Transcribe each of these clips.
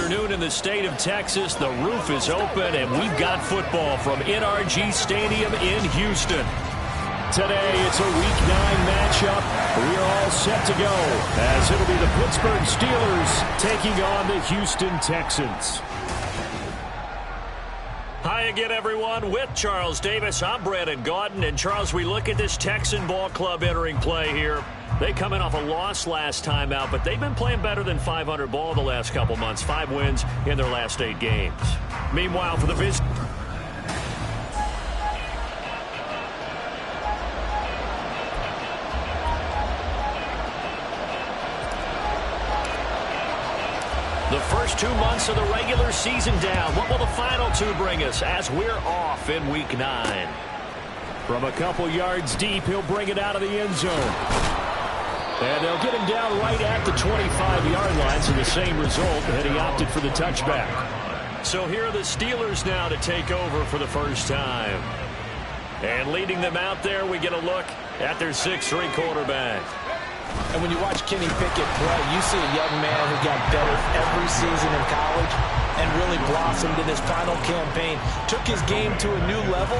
afternoon in the state of Texas. The roof is open, and we've got football from NRG Stadium in Houston. Today, it's a Week 9 matchup. We are all set to go, as it'll be the Pittsburgh Steelers taking on the Houston Texans. Hi again, everyone. With Charles Davis, I'm Brandon Gaudin. And, Charles, we look at this Texan ball club entering play here. They come in off a loss last time out, but they've been playing better than 500 ball the last couple months. 5 wins in their last 8 games. Meanwhile, for the Viz. The first 2 months of the regular season down. What will the final 2 bring us as we're off in Week 9? From a couple yards deep, he'll bring it out of the end zone. And they'll get him down right at the 25-yard line, so the same result, and he opted for the touchback. So here are the Steelers now to take over for the first time. And leading them out there, we get a look at their 6'3" quarterback. And when you watch Kenny Pickett play, you see a young man who got better every season in college and really blossomed in his final campaign. Took his game to a new level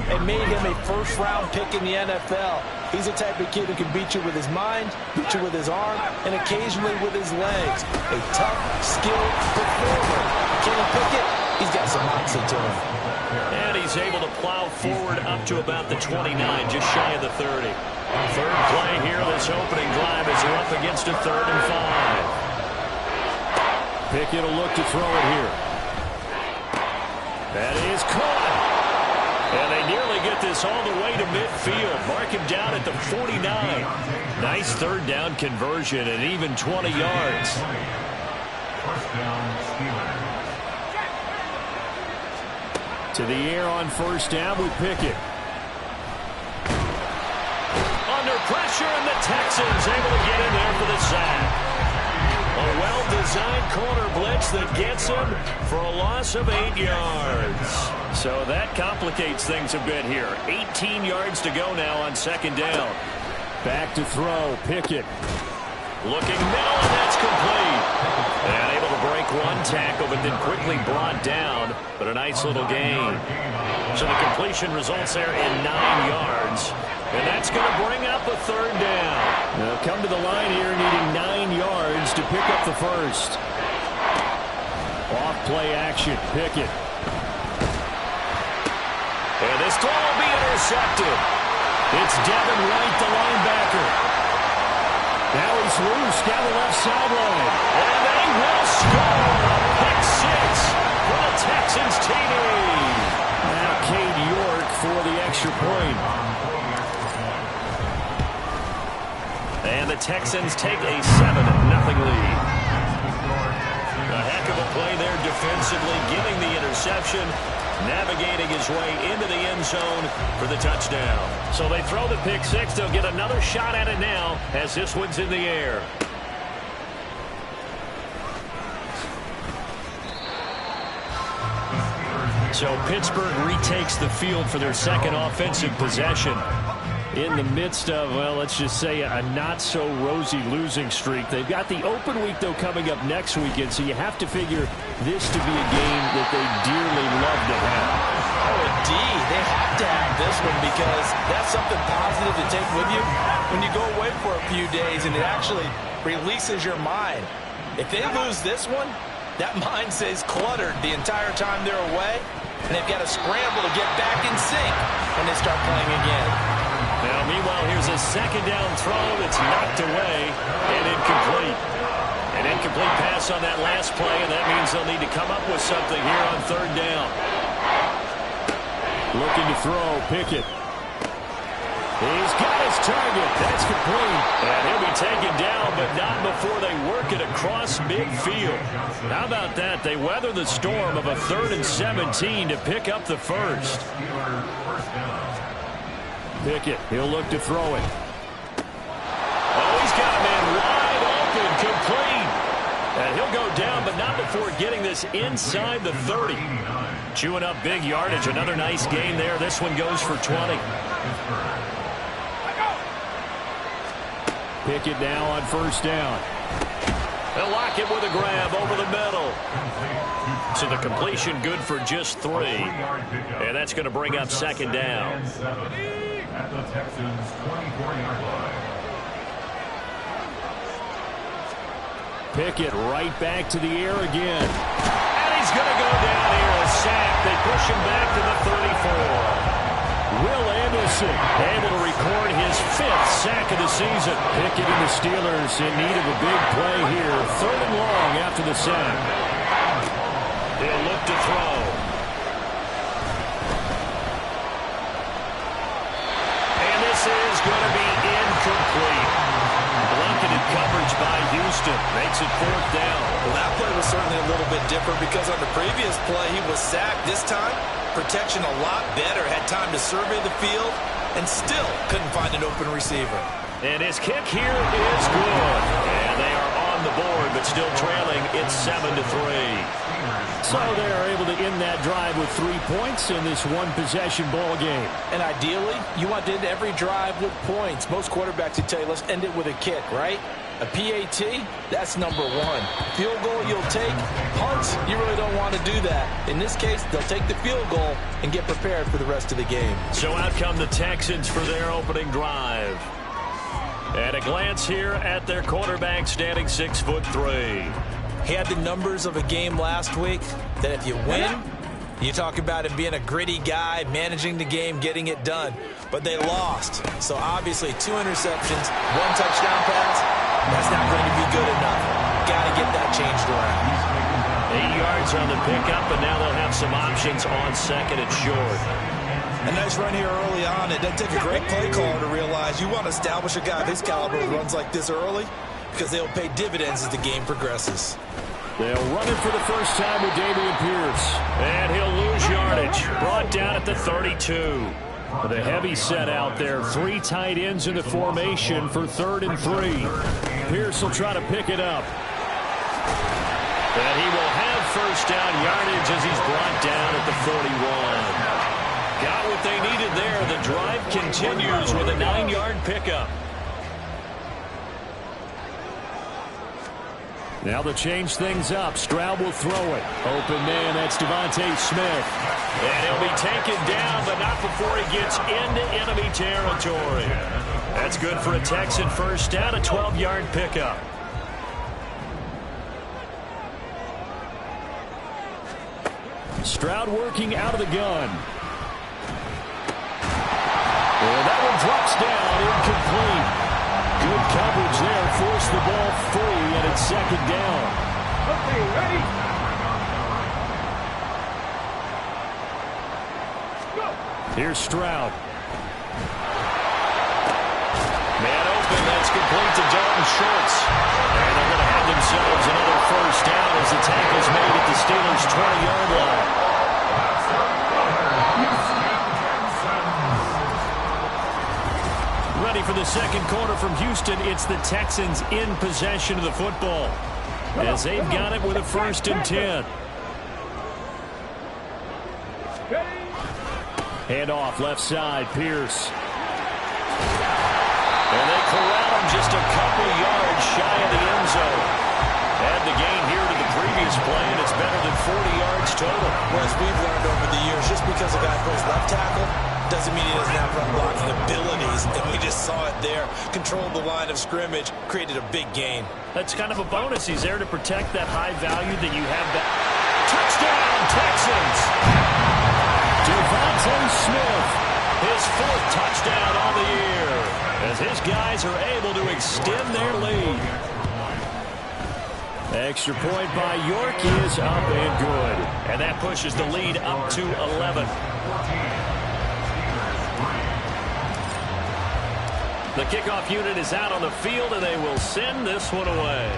and made him a first-round pick in the NFL. He's the type of kid who can beat you with his mind, beat you with his arm, and occasionally with his legs. A tough, skilled performer. Kenny Pickett, he's got some moxie to him. And he's able to plow forward up to about the 29, just shy of the 30. Third play here, this opening drive as they're up against a 3rd and 5. Pickett will look to throw it here. That is caught. And they nearly get this all the way to midfield. Mark him down at the 49. Nice 3rd down conversion and even 20 yards. To the air on 1st down with Pickett. Under pressure, and the Texans able to get in there for the sack. A well-designed corner blitz that gets him for a loss of 8 yards. So that complicates things a bit here. 18 yards to go now on 2nd down. Back to throw, Pickett. Looking middle, and that's complete. And able to break 1 tackle, but then quickly brought down. But a nice little gain. So the completion results there in 9 yards. And that's going to bring up a 3rd down. They'll come to the line here needing 9 yards to pick up the first. Off play action, Pickett. And this throw will be intercepted. It's Devin Wright, the linebacker. Now he's loose down the left sideline. And they will score. Pick 6 for the Texans TD. Now Cade York for the extra point. And the Texans take a 7-0 lead. A heck of a play there defensively, getting the interception, navigating his way into the end zone for the touchdown. So they throw the pick 6. They'll get another shot at it now as this one's in the air. So Pittsburgh retakes the field for their 2nd offensive possession. In the midst of, well, let's just say a not-so-rosy losing streak. They've got the open week, though, coming up next weekend, so you have to figure this to be a game that they dearly love to have. Oh, indeed. They have to have this one because that's something positive to take with you when you go away for a few days, and it actually releases your mind. If they lose this one, that mind stays cluttered the entire time they're away, and they've got to scramble to get back in sync when they start playing again. Now, meanwhile, here's a 2nd down throw that's knocked away and incomplete. An incomplete pass on that last play, and that means they'll need to come up with something here on 3rd down. Looking to throw, Pickett. He's got his target. That's complete. And he'll be taken down, but not before they work it across midfield. How about that? They weather the storm of a 3rd and 17 to pick up the first. Pickett, he'll look to throw it. Oh, he's got a man wide open, complete. And he'll go down, but not before getting this inside the 30. Chewing up big yardage. Another nice gain there. This one goes for 20. Pickett now on 1st down. They'll lock it with a grab over the middle. So the completion good for just 3. And that's going to bring up second down. At the Texans 24-yard line. Pickett right back to the air again. And he's going to go down here. A sack. They push him back to the 34. Will Anderson able to record his 5th sack of the season. Pickett and the Steelers in need of a big play here. 3rd and long after the sack. He'll look to throw. And this is going to be incomplete. Blanketed coverage by Houston. Makes it 4th down. Well, that play was certainly a little bit different because on the previous play he was sacked. This time, protection a lot better. Had time to survey the field and still couldn't find an open receiver. And his kick here is good. And they are on the board, but still trailing. It's 7-3. So they're able to end that drive with 3 points in this one-possession ball game. And ideally, you want to end every drive with points. Most quarterbacks would tell you, let's end it with a kick, right? A PAT, that's number 1. Field goal you'll take. Punts, you really don't want to do that. In this case, they'll take the field goal and get prepared for the rest of the game. So out come the Texans for their opening drive. At a glance here at their quarterback standing 6'3". He had the numbers of a game last week that if you win, you talk about him being a gritty guy, managing the game, getting it done. But they lost. So obviously 2 interceptions, 1 touchdown pass, that's not going to be good enough. Got to get that changed around. 8 yards on the pickup, and now they'll have some options on 2nd and short. A nice run here early on. It doesn't take a great play caller to realize you want to establish a guy of his caliber who runs like this early because they'll pay dividends as the game progresses. They'll run it for the first time with Dameon Pierce. And he'll lose yardage. Brought down at the 32. The heavy set out there. 3 tight ends in the formation for 3rd and 3. Pierce will try to pick it up. And he will have first down yardage as he's brought down at the 41. Got what they needed there. The drive continues with a 9-yard pickup. Now they'll change things up. Stroud will throw it. Open man, that's Devontae Smith. And he'll be taken down, but not before he gets into enemy territory. That's good for a Texan first down, a 12-yard pickup. Stroud working out of the gun. And that one drops down, incomplete. Good coverage there, forced the ball free, and it's 2nd down. Okay, ready? Go. Here's Stroud. Man open, that's complete to Dalton Schultz. And they're going to have themselves another first down as the tackle's made at the Steelers' 20-yard line. Ready for the second quarter from Houston. It's the Texans in possession of the football as they've got it with a 1st and 10. Hand off left side, Pierce. And they corral him just a couple yards shy of the end zone. Add the gain here to the previous play, and it's better than 40 yards total. Whereas we've learned over the years, just because a guy plays left tackle doesn't mean he doesn't have run blocking abilities. And we just saw it there. Controlled the line of scrimmage, created a big gain. That's kind of a bonus. He's there to protect that high value that you have. Touchdown, Texans! Devontae Smith, his 4th touchdown on the year, as his guys are able to extend their lead. Extra point by York is up and good. And that pushes the lead up to 11. The kickoff unit is out on the field, and they will send this one away.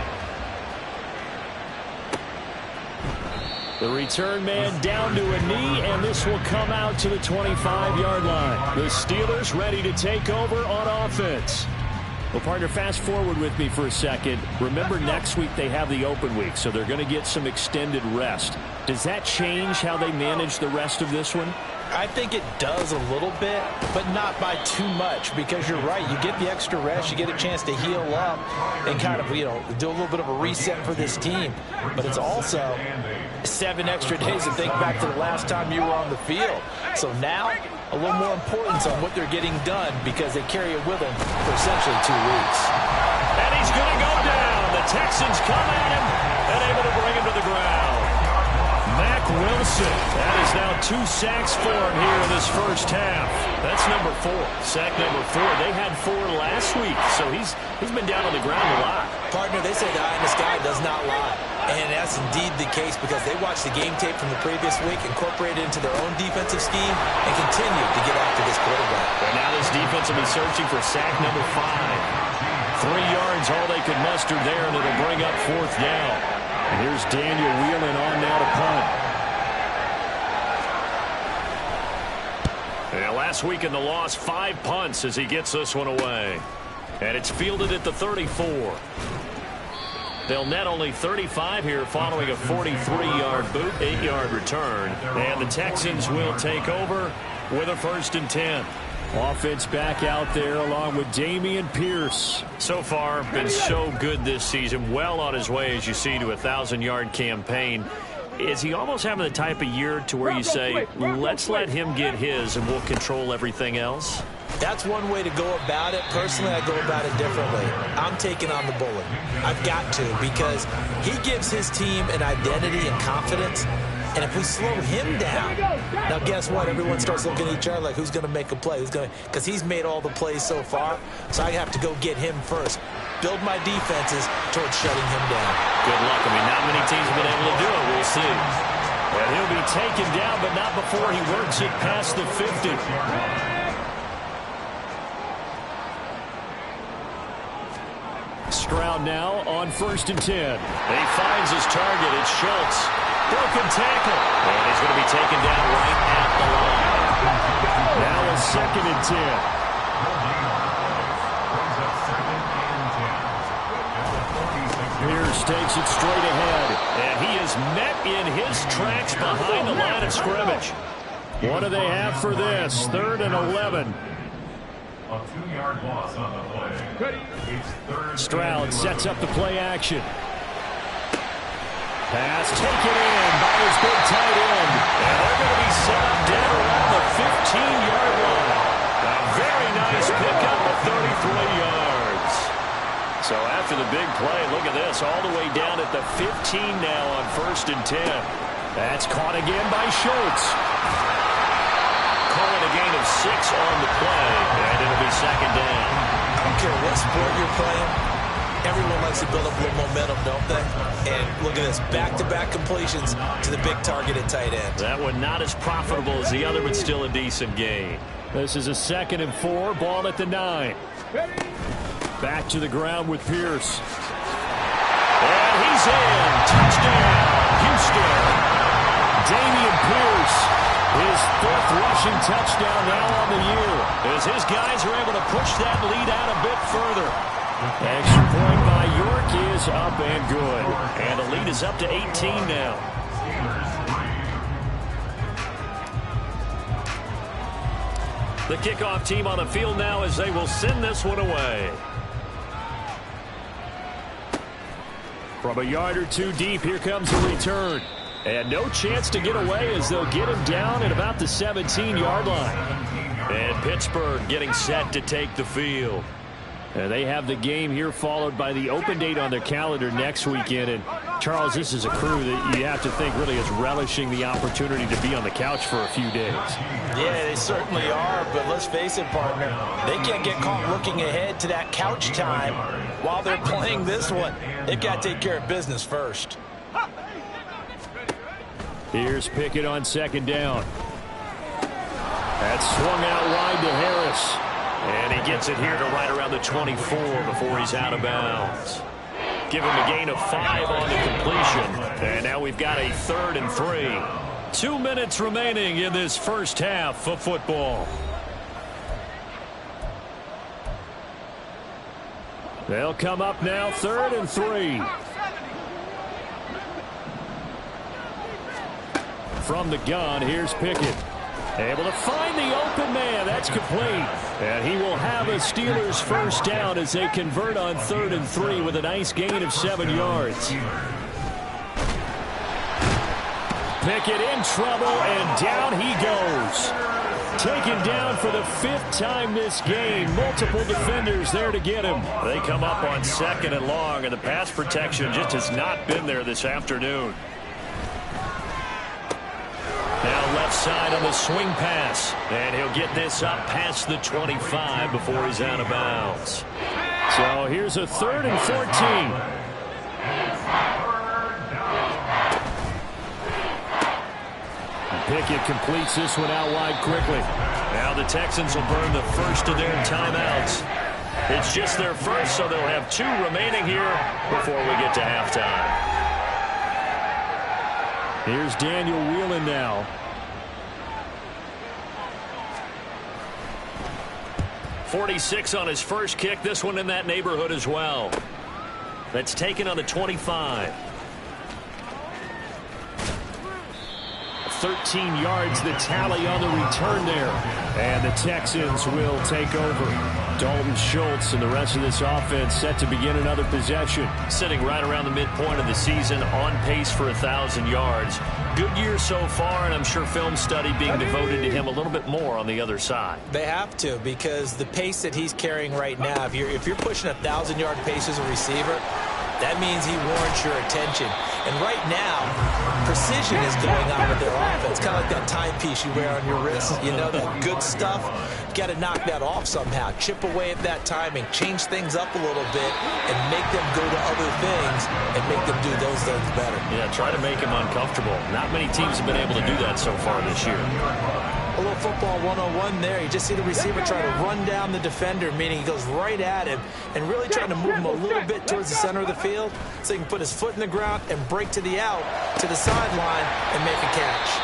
The return man down to a knee, and this will come out to the 25-yard line. The Steelers ready to take over on offense. Well, partner, fast forward with me for a second. Remember, next week they have the open week, so they're going to get some extended rest. Does that change how they manage the rest of this one? I think it does a little bit, but not by too much, because you're right. You get the extra rest. You get a chance to heal up and kind of, do a little bit of a reset for this team. But it's also 7 extra days to think back to the last time you were on the field. So now, a little more importance on what they're getting done, because they carry it with them for essentially 2 weeks. And he's going to go down. The Texans come at him and able to bring him to the ground. Mack Wilson. That is now 2 sacks for him here in this first half. That's number 4. Sack number 4. They had 4 last week, so he's been down on the ground a lot. Partner, they say the eye in the sky does not lie. And that's indeed the case, because they watched the game tape from the previous week, incorporated it into their own defensive scheme, and continued to get after this quarterback. And now this defense will be searching for sack number 5. 3 yards, all they could muster there, and it'll bring up 4th down. And here's Daniel Whelan on now to punt. And last week in the loss, 5 punts as he gets this one away. And it's fielded at the 34. They'll net only 35 here following a 43-yard boot, 8-yard return. And the Texans will take over with a 1st and 10. Offense back out there along with Dameon Pierce. So far, been so good this season. Well on his way, as you see, to a 1,000-yard campaign. Is he almost having the type of year to where you say, let's let him get his and we'll control everything else? That's one way to go about it. Personally, I go about it differently. I'm taking on the bullet. I've got to, because he gives his team an identity and confidence. And if we slow him down, now guess what? Everyone starts looking at each other like, who's going to make a play? Because he's made all the plays so far. So I have to go get him first. Build my defenses towards shutting him down. Good luck. I mean, not many teams have been able to do it. We'll see. And he'll be taken down, but not before he works it past the 50. Stroud now on 1st and 10. He finds his target. It's Schultz. Broken tackle. And he's going to be taken down right at the line. Now a 2nd and 10. Pierce takes it straight ahead. And he is met in his tracks behind the line of scrimmage. What do they have for this? 3rd and 11. A 2-yard loss on the play. Stroud sets up the play action. Pass taken in by his big tight end. And they're going to be set up down around the 15-yard line. A very nice pickup of 33 yards. So after the big play, look at this, all the way down at the 15 now on 1st and 10. That's caught again by Schultz. Calling a gain of 6 on the play, and it'll be 2nd down. I don't care what sport you're playing. Everyone likes to build up a little momentum, don't they? And look at this, back-to-back completions to the big target at tight end. That one not as profitable as the other, but still a decent gain. This is a 2nd and 4, ball at the 9. Back to the ground with Pierce. And he's in. Touchdown, Houston. Dameon Pierce, his 5th rushing touchdown now on the year, as his guys are able to push that lead out a bit further. Extra point by York is up and good. And the lead is up to 18 now. The kickoff team on the field now as they will send this one away. From a yard or 2 deep, here comes the return. And no chance to get away as they'll get him down at about the 17-yard line. And Pittsburgh getting set to take the field. And they have the game here followed by the open date on their calendar next weekend. And, Charles, this is a crew that you have to think really is relishing the opportunity to be on the couch for a few days. Yeah, they certainly are, but let's face it, partner. They can't get caught looking ahead to that couch time while they're playing this one. They've got to take care of business first. Here's Pickett on 2nd down. That's swung out wide to Harris. And he gets it here to right around the 24 before he's out of bounds. Give him a gain of 5 on the completion. And now we've got a 3rd and 3. 2 minutes remaining in this first half of football. They'll come up now, 3rd and 3. From the gun, here's Pickett. Able to find the open man. That's complete. And he will have a Steelers first down as they convert on 3rd and 3 with a nice gain of 7 yards. Pickett in trouble, and down he goes. Taken down for the 5th time this game. Multiple defenders there to get him. They come up on 2nd and long, and the pass protection just has not been there this afternoon. Now left side on the swing pass. And he'll get this up past the 25 before he's out of bounds. So here's a 3rd and 14. Pickett completes this one out wide quickly. Now the Texans will burn the first of their timeouts. It's just their first, so they'll have 2 remaining here before we get to halftime. Here's Daniel Whelan now. .46 on his first kick. This one in that neighborhood as well. That's taken on the 25. 13 yards the tally on the return there. And the Texans will take over. Dalton Schultz and the rest of this offense set to begin another possession. Sitting right around the midpoint of the season, on pace for 1,000 yards. Good year so far, and I'm sure film study being devoted to him a little bit more on the other side. They have to, because the pace that he's carrying right now, if you're pushing 1,000-yard pace as a receiver, that means he warrants your attention. And right now, precision is going on with their offense. Kind of like that timepiece you wear on your wrist. You know, that good stuff. You got to knock that off somehow. Chip away at that timing. Change things up a little bit and make them go to other things and make them do those things better. Yeah, try to make him uncomfortable. Not many teams have been able to do that so far this year. A little football 101 there. You just see the receiver try to run down the defender, meaning he goes right at him and really trying to move him a little bit towards the center of the field so he can put his foot in the ground and break to the out, to the sideline, and make a catch.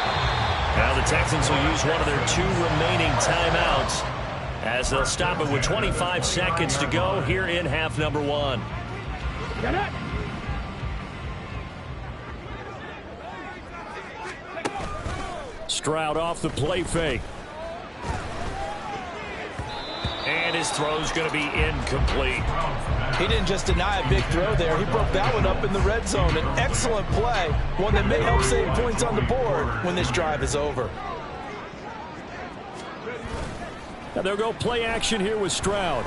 Now the Texans will use one of their 2 remaining timeouts as they'll stop it with 25 seconds to go here in half number 1. Got it. Stroud off the play fake. And his throw's going to be incomplete. He didn't just deny a big throw there. He broke that one up in the red zone. An excellent play, one that may help save points on the board when this drive is over. Now they'll go play action here with Stroud.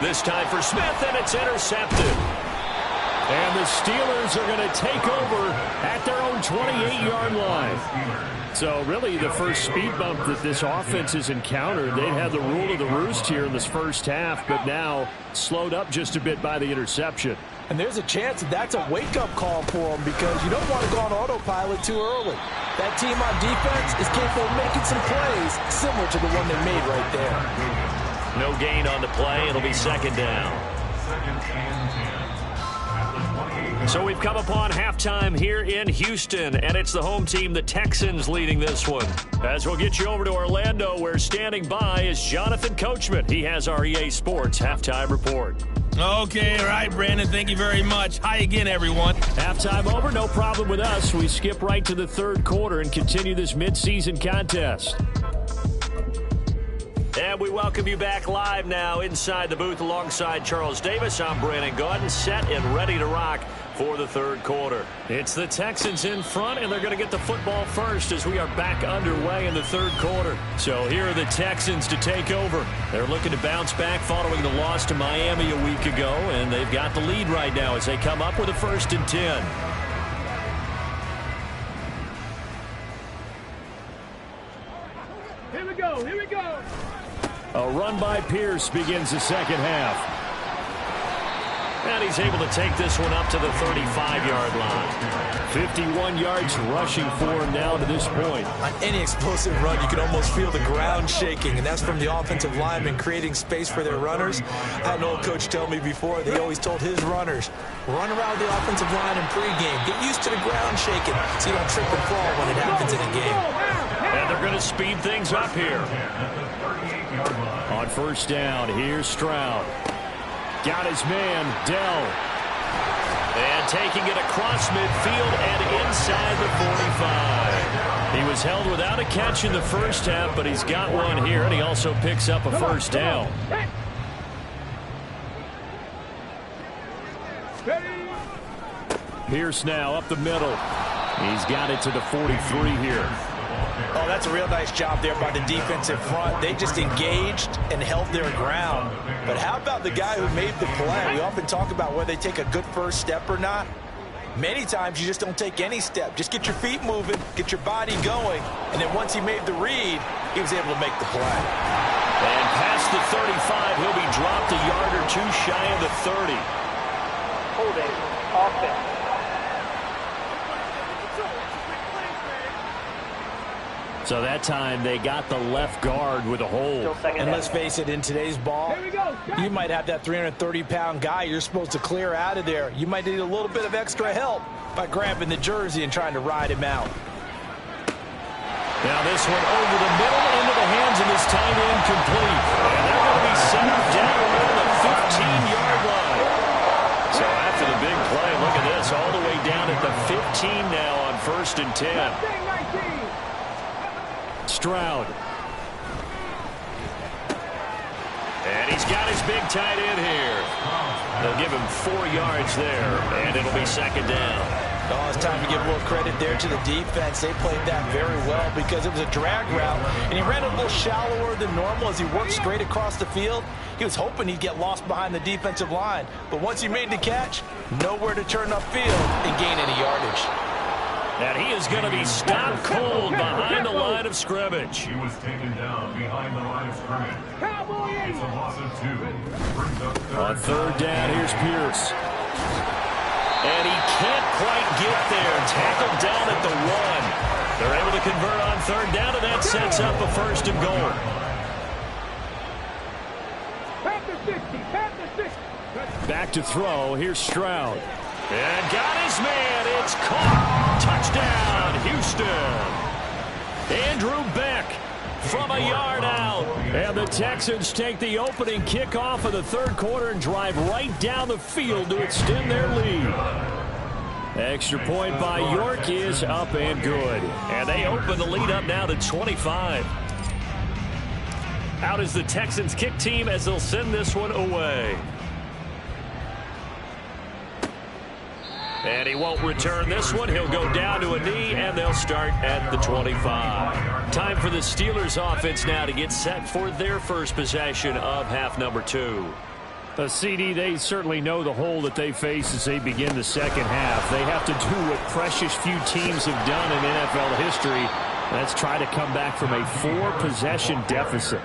This time for Smith, and it's intercepted. And the Steelers are going to take over at their own 28-yard line. So really the first speed bump that this offense has encountered. They'd had the rule of the roost here in this first half, but now slowed up just a bit by the interception. And there's a chance that that's a wake-up call for them, because you don't want to go on autopilot too early. That team on defense is capable of making some plays similar to the one they made right there. No gain on the play. It'll be 2nd down. So we've come upon halftime here in Houston, and it's the home team, the Texans, leading this one. As we'll get you over to Orlando, where standing by is Jonathan Coachman. He has our EA Sports halftime report. Okay, all right, Brandon, thank you very much. Hi again, everyone. Halftime over, no problem with us. We skip right to the 3rd quarter and continue this midseason contest. And we welcome you back live now inside the booth alongside Charles Davis. I'm Brandon Gaudin, set and ready to rock for the 3rd quarter. It's the Texans in front, and they're going to get the football first as we are back underway in the 3rd quarter. So here are the Texans to take over. They're looking to bounce back following the loss to Miami a week ago, and they've got the lead right now as they come up with a 1st and 10. Here we go, here we go. A run by Pierce begins the 2nd half. And he's able to take this one up to the 35-yard line. 51 yards rushing for him now to this point. On any explosive run, you can almost feel the ground shaking, and that's from the offensive linemen creating space for their runners. I had an old coach tell me before, they always told his runners, run around the offensive line in pregame. Get used to the ground shaking so you don't trip and fall when it happens in a game. And they're going to speed things up here. On 1st down, here's Stroud. Got his man, Dell. And taking it across midfield and inside the 45. He was held without a catch in the first half, but he's got one here, and he also picks up a first down. Pierce now up the middle. He's got it to the 43 here. Oh, that's a real nice job there by the defensive front. They just engaged and held their ground. But how about the guy who made the play? We often talk about whether they take a good first step or not. Many times you just don't take any step. Just get your feet moving, get your body going, and then once he made the read, he was able to make the play. And past the 35, he'll be dropped a yard or two shy of the 30. Holding offense. So that time they got the left guard with a hold. And let's face it, in today's ball, you might have that 330-pound guy you're supposed to clear out of there. You might need a little bit of extra help by grabbing the jersey and trying to ride him out. Now this one over the middle into the hands of his tight end complete. And they're going to be set up down around the 15-yard line. So after the big play, look at this, all the way down at the 15 now on 1st and 10. Stroud. And he's got his big tight end here. They'll give him 4 yards there, and it'll be 2nd down. Oh, it's time to give a little credit there to the defense. They played that very well because it was a drag route, and he ran a little shallower than normal as he worked straight across the field. He was hoping he'd get lost behind the defensive line, but once he made the catch, nowhere to turn upfield and gain any yardage. And he is going to be stopped cold behind the line of scrimmage. He was taken down behind the line of scrimmage. It's a loss of 2. Brings up On 3rd down, here's Pierce. And he can't quite get there. Tackled down at the 1. They're able to convert on 3rd down, and that sets up a 1st and goal. Back to throw. Here's Stroud. And got his man. It's caught. Touchdown, Houston. Andrew Beck from a yard out. And the Texans take the opening kickoff of the 3rd quarter and drive right down the field to extend their lead. Extra point by York is up and good. And they open the lead up now to 25. Out is the Texans kick team as they'll send this one away. And he won't return this one. He'll go down to a knee, and they'll start at the 25. Time for the Steelers offense now to get set for their first possession of half number 2. CD, they certainly know the hole that they face as they begin the second half. They have to do what precious few teams have done in NFL history. That's try to come back from a 4-possession deficit.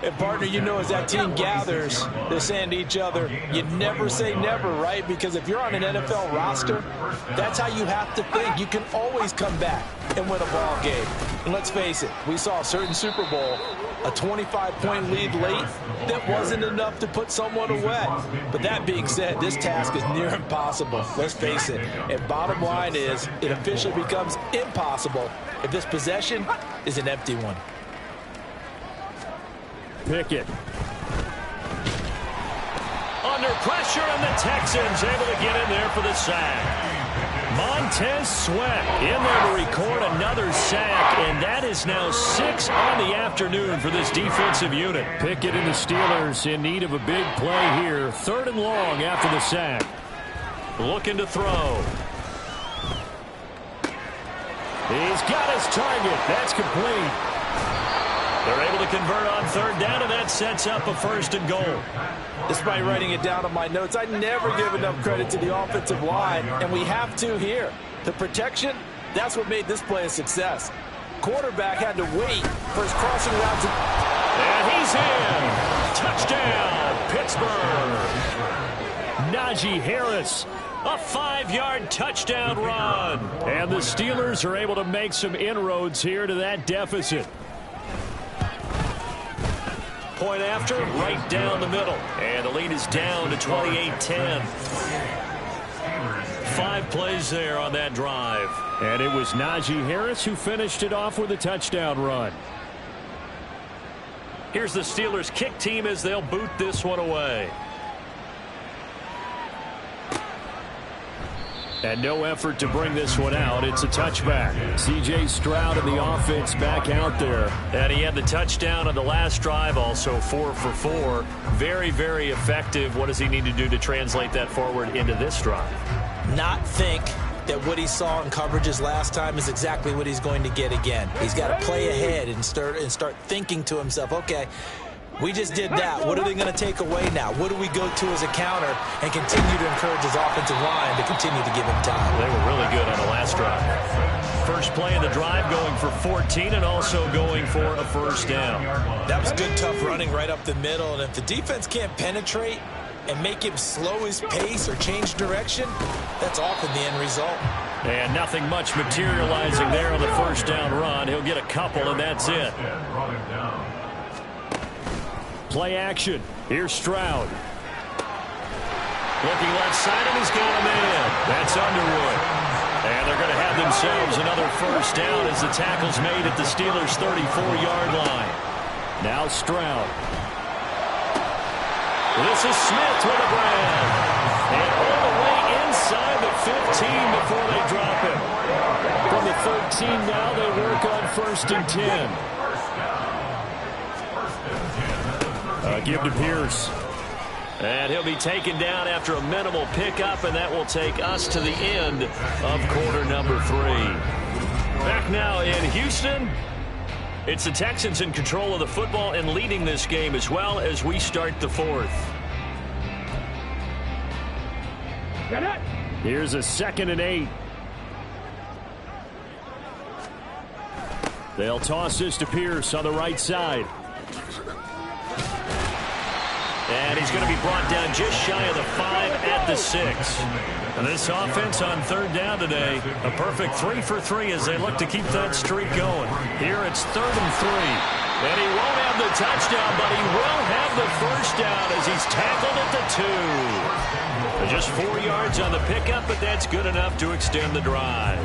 And, partner, you know, as that team gathers, they're saying to each other, you never say never, right? Because if you're on an NFL roster, that's how you have to think. You can always come back and win a ball game. And let's face it, we saw a certain Super Bowl, a 25-point lead late that wasn't enough to put someone away. But that being said, this task is near impossible. Let's face it. And bottom line is, it officially becomes impossible if this possession is an empty one. Pickett. Under pressure, and the Texans able to get in there for the sack. Montez Sweat in there to record another sack, and that is now 6 on the afternoon for this defensive unit. Pickett and the Steelers in need of a big play here. 3rd and long after the sack. Looking to throw. He's got his target. That's complete. They're able to convert on 3rd down, and that sets up a 1st and goal. Despite writing it down on my notes, I never give enough credit to the offensive line, and we have to here. The protection, that's what made this play a success. Quarterback had to wait for his crossing route to... And he's in. Touchdown, Pittsburgh. Najee Harris, a 5-yard touchdown run. And the Steelers are able to make some inroads here to that deficit. Point after, right down the middle. And the lead is down to 28-10. 5 plays there on that drive. And it was Najee Harris who finished it off with a touchdown run. Here's the Steelers kick team as they'll boot this one away. And no effort to bring this one out. It's a touchback. C.J. Stroud and the offense back out there. And he had the touchdown on the last drive, also 4 for 4. Very, very effective. What does he need to do to translate that forward into this drive? Not think that what he saw in coverages last time is exactly what he's going to get again. He's got to play ahead and start thinking to himself, okay, we just did that. What are they going to take away now? What do we go to as a counter and continue to encourage his offensive line to continue to give him time? They were really good on the last drive. First play of the drive going for 14 and also going for a first down. That was good, tough running right up the middle. And if the defense can't penetrate and make him slow his pace or change direction, that's often the end result. And nothing much materializing there on the first down run. He'll get a couple, and that's it. Play action. Here's Stroud. Looking left side, and he's got him in. That's Underwood. And they're going to have themselves another first down as the tackle's made at the Steelers' 34-yard line. Now Stroud. This is Smith with a grab. And all the way inside the 15 before they drop him. From the 13 now, they work on 1st and 10. Give to Pierce. And he'll be taken down after a minimal pickup, and that will take us to the end of quarter number 3. Back now in Houston. It's the Texans in control of the football and leading this game as well as we start the 4th. Here's a 2nd and 8. They'll toss this to Pierce on the right side. And he's going to be brought down just shy of the 5 at the 6. And this offense on 3rd down today, a perfect 3 for 3 as they look to keep that streak going. Here it's 3rd and 3. And he won't have the touchdown, but he will have the first down as he's tackled at the 2. Just 4 yards on the pickup, but that's good enough to extend the drive.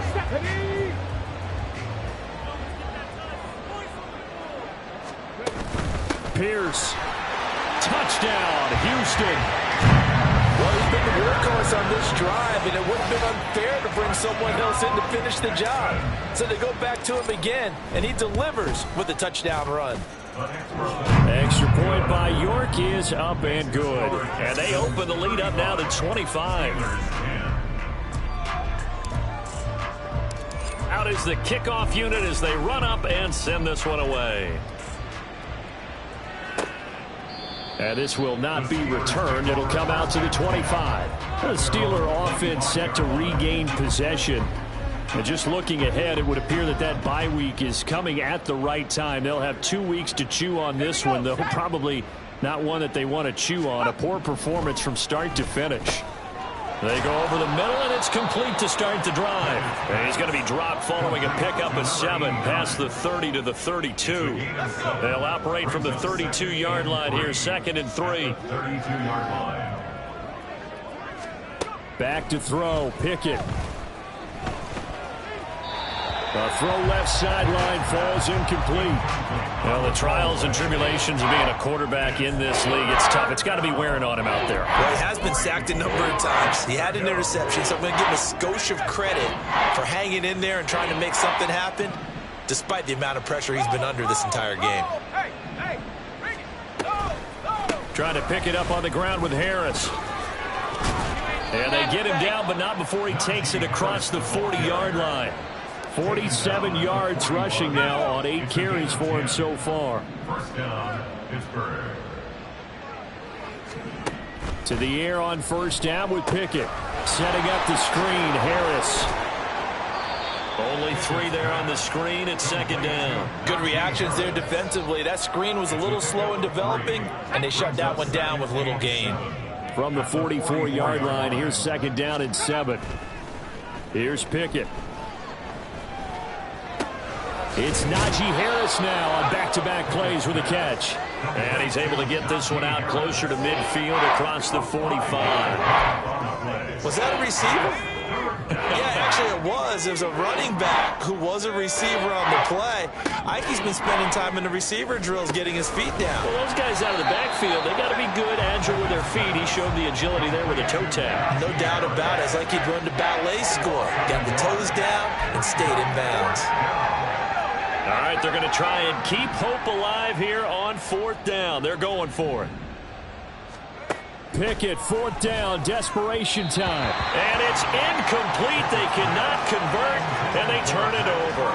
Pierce. Touchdown, Houston. Well, he's been the workhorse on this drive, and it would have been unfair to bring someone else in to finish the job. So they go back to him again, and he delivers with a touchdown run. Extra point by York is up and good. And they open the lead up now to 25. Out is the kickoff unit as they run up and send this one away. And this will not be returned. It'll come out to the 25. The Steeler offense set to regain possession. And just looking ahead, it would appear that that bye week is coming at the right time. They'll have 2 weeks to chew on this one, though probably not one that they want to chew on. A poor performance from start to finish. They go over the middle, and it's complete to start the drive. And he's going to be dropped following a pickup of 7 past the 30 to the 32. They'll operate from the 32-yard line here, 2nd and 3. 32-yard line. Back to throw, Pickett. A throw left sideline falls incomplete. Well, the trials and tribulations of being a quarterback in this league, it's tough. It's got to be wearing on him out there. Well, he has been sacked a number of times. He had an interception, so I'm going to give him a skosh of credit for hanging in there and trying to make something happen, despite the amount of pressure he's been under this entire game. Trying to pick it up on the ground with Harris. And they get him down, but not before he takes it across the 40-yard line. 47 yards rushing now on 8 carries for him so far. First down, Pittsburgh. To the air on 1st down with Pickett. Setting up the screen, Harris. Only 3 there on the screen at 2nd down. Good reactions there defensively. That screen was a little slow in developing, and they shut that one down with little gain. From the 44-yard line, here's 2nd down and 7. Here's Pickett. It's Najee Harris now on back-to-back plays with a catch. And he's able to get this one out closer to midfield across the 45. Was that a receiver? Yeah, actually it was. It was a running back who was a receiver on the play. Ikey's been spending time in the receiver drills getting his feet down. Well, those guys out of the backfield, they got to be good, agile with their feet. He showed the agility there with a toe tap. No doubt about it. It's like he'd run the ballet score. Got the toes down and stayed in bounds. All right, they're going to try and keep hope alive here on 4th down. They're going for it. Pickett, 4th down, desperation time. And it's incomplete. They cannot convert, and they turn it over.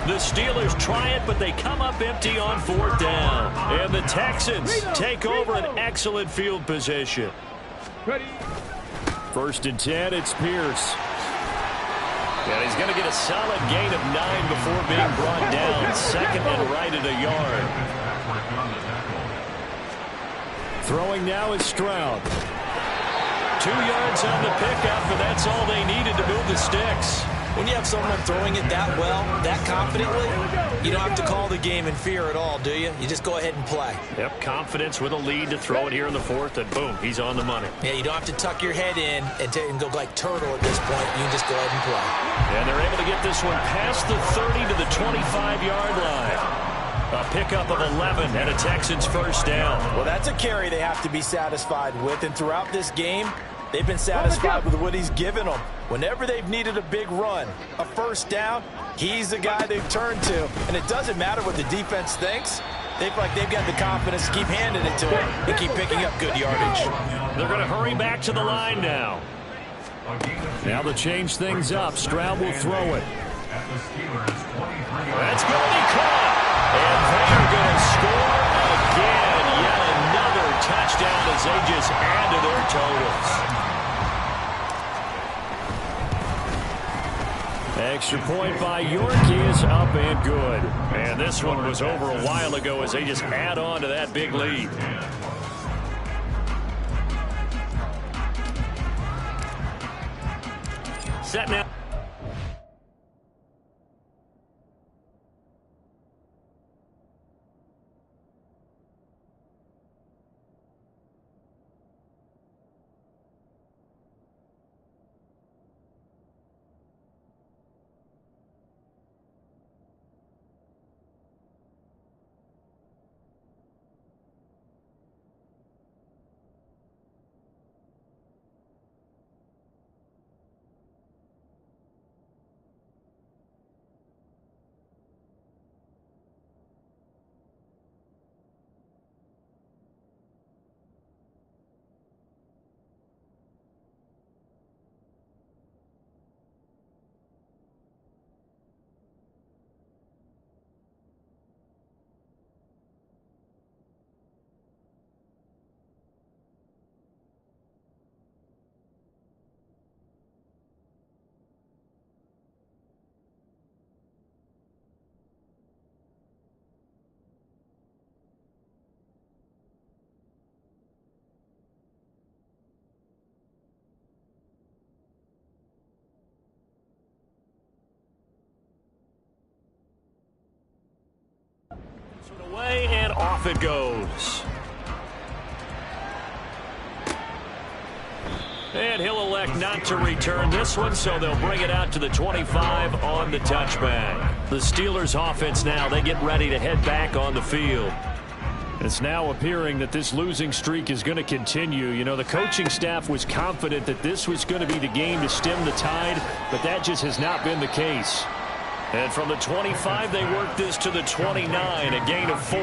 The Steelers try it, but they come up empty on 4th down. And the Texans take over an excellent field position. 1st and 10, it's Pierce. And he's going to get a solid gain of 9 before being brought down. 2nd and right at a yard. Throwing now is Stroud. 2 yards on the pickup, and that's all they needed to move the sticks. When you have someone throwing it that well, that confidently, you don't have to call the game in fear at all, do you? You just go ahead and play. Yep, confidence with a lead to throw it here in the 4th, and boom, he's on the money. Yeah, you don't have to tuck your head in and go like turtle at this point. You can just go ahead and play. And they're able to get this one past the 30 to the 25-yard line. A pickup of 11 and a Texans 1st down. Well, that's a carry they have to be satisfied with, and throughout this game, they've been satisfied with what he's given them. Whenever they've needed a big run, a 1st down, he's the guy they've turned to. And it doesn't matter what the defense thinks. They feel like they've got the confidence to keep handing it to him and keep picking up good yardage. They're going to hurry back to the line now. Now to change things up, Stroud will throw it. That's going to be caught. And they're going to score again. Yet another touchdown as they just add to their totals. Extra point by York is up and good. And this one was over a while ago as they just add on to that big lead. Set now. Away and off it goes. And he'll elect not to return this one, so they'll bring it out to the 25 on the touchback. The Steelers offense now, they get ready to head back on the field. It's now appearing that this losing streak is going to continue. You know, the coaching staff was confident that this was going to be the game to stem the tide, but that just has not been the case. And from the 25, they work this to the 29, a gain of 4.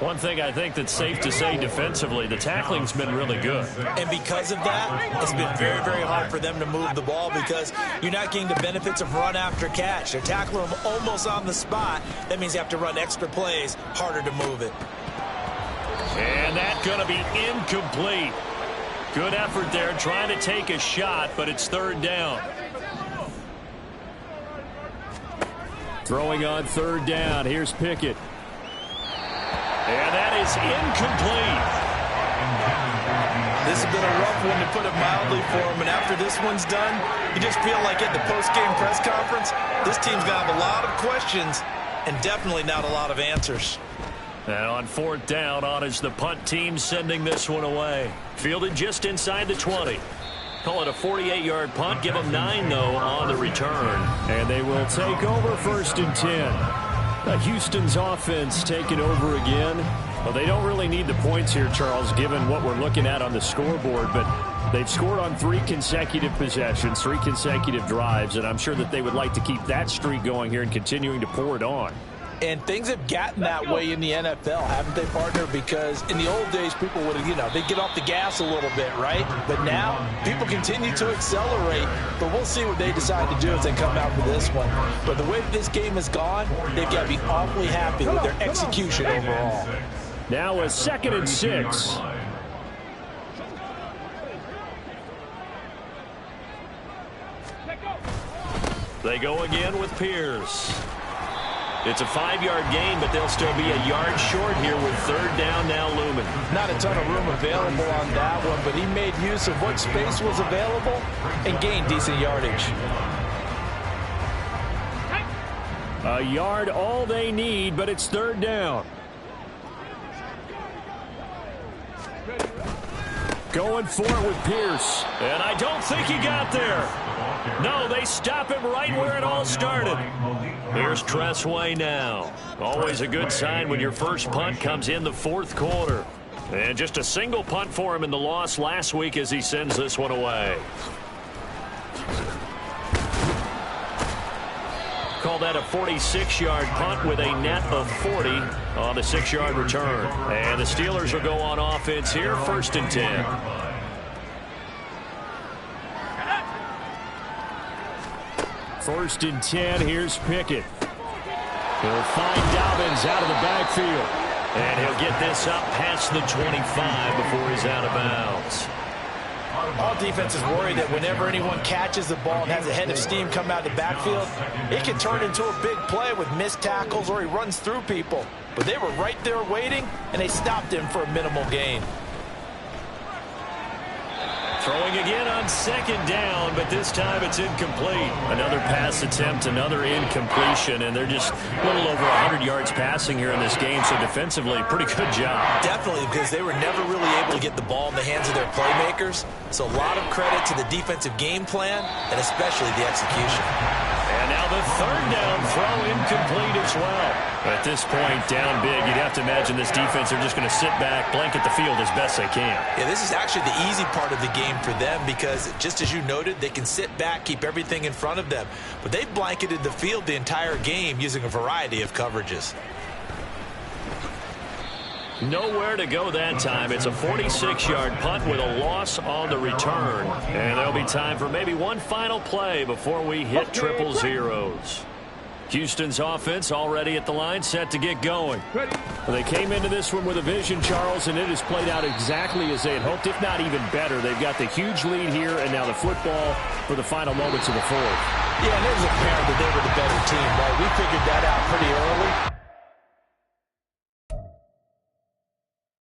One thing I think that's safe to say defensively, the tackling's been really good. And because of that, it's been very, very hard for them to move the ball because you're not getting the benefits of run after catch. They're tackling them almost on the spot. That means you have to run extra plays, harder to move it. And that's going to be incomplete. Good effort there, trying to take a shot, but it's 3rd down. Throwing on 3rd down. Here's Pickett. And that is incomplete. This has been a rough one, to put it mildly, for him. And after this one's done, you just feel like at the post-game press conference, this team's going to have a lot of questions and definitely not a lot of answers. And on 4th down, on is the punt team sending this one away. Fielded just inside the 20. Call it a 48-yard punt. Give them 9, though, on the return. And they will take over 1st and 10. Houston's offense taking over again. Well, they don't really need the points here, Charles, given what we're looking at on the scoreboard, but they've scored on 3 consecutive possessions, 3 consecutive drives, and I'm sure that they would like to keep that streak going here and continuing to pour it on. And things have gotten that way in the NFL, haven't they, partner? Because in the old days, people would have, they'd get off the gas a little bit, right? But now, people continue to accelerate. But we'll see what they decide to do as they come out for this one. But the way this game has gone, they've got to be awfully happy with their execution overall. Now a 2nd and 6. They go again with Pierce. It's a 5-yard gain, but they'll still be a yard short here with 3rd down now looming. Not a ton of room available on that one, but he made use of what space was available and gained decent yardage. A yard all they need, but it's 3rd down. Going for it with Pierce. And I don't think he got there. No, they stop him right where it all started. Here's Tressway now. Always a good sign when your first punt comes in the 4th quarter. And just a single punt for him in the loss last week as he sends this one away. Call that a 46-yard punt with a net of 40 on the 6-yard return. And the Steelers will go on offense here, 1st and 10. First and 10, here's Pickett. He'll find Dobbins out of the backfield. And he'll get this up past the 25 before he's out of bounds. All defenses worry that whenever anyone catches the ball and has a head of steam come out of the backfield, it can turn into a big play with missed tackles or he runs through people. But they were right there waiting, and they stopped him for a minimal gain. Throwing again on 2nd down, but this time it's incomplete. Another pass attempt, another incompletion, and they're just a little over 100 yards passing here in this game, so defensively, pretty good job. Definitely, because they were never really able to get the ball in the hands of their playmakers. So a lot of credit to the defensive game plan, and especially the execution. And now the 3rd down throw incomplete as well. At this point, down big, you'd have to imagine this defense are just going to sit back, blanket the field as best they can. Yeah, this is actually the easy part of the game for them because, just as you noted, they can sit back, keep everything in front of them. But they've blanketed the field the entire game using a variety of coverages. Nowhere to go that time. It's a 46-yard punt with a loss on the return. And there'll be time for maybe one final play before we hit triple zeros. Houston's offense already at the line, set to get going. Well, they came into this one with a vision, Charles, and it has played out exactly as they had hoped, if not even better. They've got the huge lead here, and now the football for the final moments of the 4th. Yeah, and it was apparent that they were the better team, right? We figured that out pretty early.